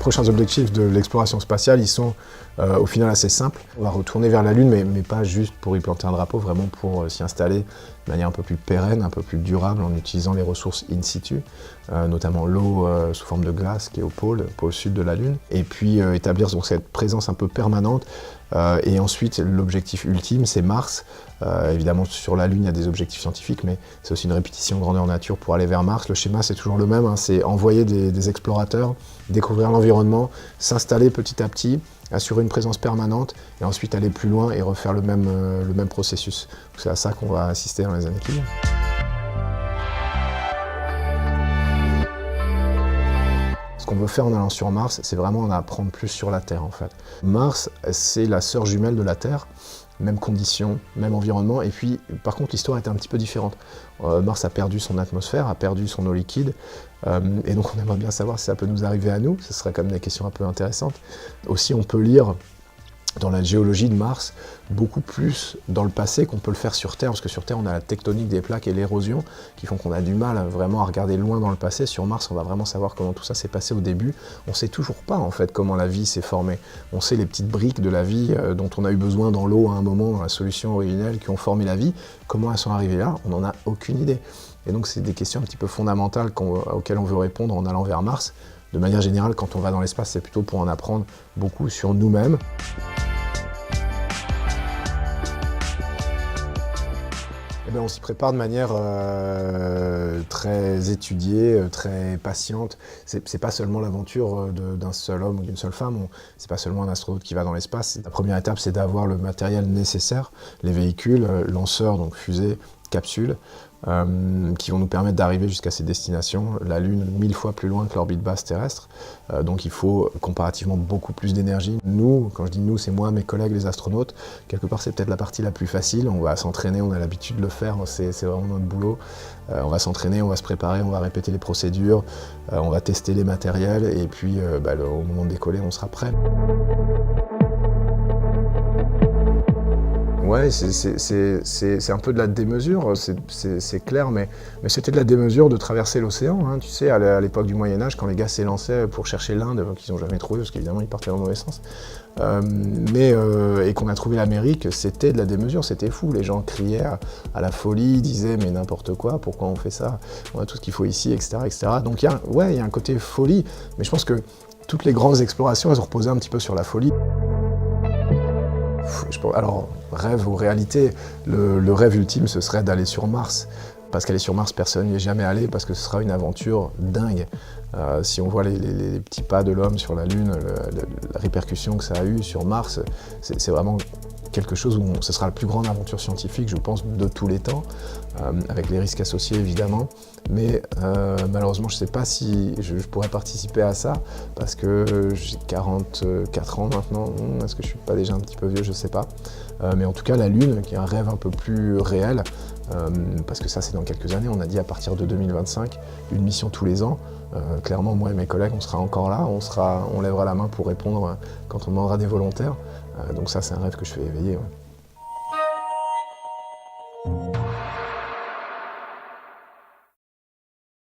prochains objectifs de l'exploration spatiale, ils sont au final assez simples. On va retourner vers la Lune, mais pas juste pour y planter un drapeau, vraiment pour s'y installer de manière un peu plus pérenne, un peu plus durable, en utilisant les ressources in situ, notamment l'eau sous forme de glace qui est au pôle sud de la Lune, et puis établir donc cette présence un peu permanente. Et ensuite, l'objectif ultime, c'est Mars. Évidemment, sur la Lune, il y a des objectifs scientifiques, mais c'est aussi une répétition grandeur nature pour aller vers Mars. Le schéma, c'est toujours le même, hein, c'est envoyer des explorateurs, découvrir l'environnement, s'installer petit à petit, assurer une présence permanente, et ensuite aller plus loin et refaire le même processus. C'est à ça qu'on va assister dans les années qui viennent. Ce qu'on veut faire en allant sur Mars, c'est vraiment en apprendre plus sur la Terre en fait. Mars, c'est la sœur jumelle de la Terre, même conditions, même environnement, et puis par contre l'histoire était un petit peu différente. Mars a perdu son atmosphère, a perdu son eau liquide, et donc on aimerait bien savoir si ça peut nous arriver à nous, ce serait quand même des questions un peu intéressantes. Aussi on peut lire dans la géologie de Mars, beaucoup plus dans le passé qu'on peut le faire sur Terre, parce que sur Terre on a la tectonique des plaques et l'érosion qui font qu'on a du mal vraiment à regarder loin dans le passé. Sur Mars on va vraiment savoir comment tout ça s'est passé au début. On ne sait toujours pas en fait comment la vie s'est formée. On sait les petites briques de la vie dont on a eu besoin dans l'eau à un moment, dans la solution originelle, qui ont formé la vie. Comment elles sont arrivées là, on n'en a aucune idée. Et donc c'est des questions un petit peu fondamentales auxquelles on veut répondre en allant vers Mars. De manière générale, quand on va dans l'espace, c'est plutôt pour en apprendre beaucoup sur nous-mêmes. Eh bien, on s'y prépare de manière très étudiée, très patiente. C'est pas seulement l'aventure d'un seul homme ou d'une seule femme, c'est pas seulement un astronaute qui va dans l'espace. La première étape, c'est d'avoir le matériel nécessaire, les véhicules, lanceurs, donc fusées, capsules, qui vont nous permettre d'arriver jusqu'à ces destinations. La Lune, 1000 fois plus loin que l'orbite basse terrestre, donc il faut comparativement beaucoup plus d'énergie. Nous, quand je dis nous, c'est moi, mes collègues, les astronautes, quelque part c'est peut-être la partie la plus facile, on va s'entraîner, on a l'habitude de le faire, c'est vraiment notre boulot. On va s'entraîner, on va se préparer, on va répéter les procédures, on va tester les matériels, et puis au moment de décoller, on sera prêt. Ouais, c'est un peu de la démesure, c'est clair, mais c'était de la démesure de traverser l'océan. Hein. Tu sais, à l'époque du Moyen-Âge, quand les gars s'élançaient pour chercher l'Inde, qu'ils n'ont jamais trouvé, parce qu'évidemment ils partaient dans le mauvais sens, et qu'on a trouvé l'Amérique, c'était de la démesure, c'était fou. Les gens criaient à la folie, disaient mais n'importe quoi, pourquoi on fait ça? On a tout ce qu'il faut ici, etc. etc. Donc il y a un côté folie, mais je pense que toutes les grandes explorations, elles ont reposé un petit peu sur la folie. Alors, rêve ou réalité, le rêve ultime, ce serait d'aller sur Mars. Parce qu'aller sur Mars, personne n'y est jamais allé, parce que ce sera une aventure dingue. Si on voit les petits pas de l'homme sur la Lune, la répercussion que ça a eu sur Mars, c'est vraiment quelque chose où ce sera la plus grande aventure scientifique, je pense, de tous les temps, avec les risques associés évidemment. Mais malheureusement, je ne sais pas si je pourrais participer à ça, parce que j'ai 44 ans maintenant. Est-ce que je ne suis pas déjà un petit peu vieux? Je ne sais pas. Mais en tout cas, la Lune, qui est un rêve un peu plus réel, parce que ça c'est dans quelques années, on a dit à partir de 2025, une mission tous les ans. Clairement, moi et mes collègues, on sera encore là, on lèvera la main pour répondre quand on demandera des volontaires. Donc ça, c'est un rêve que je fais éveiller. Ouais.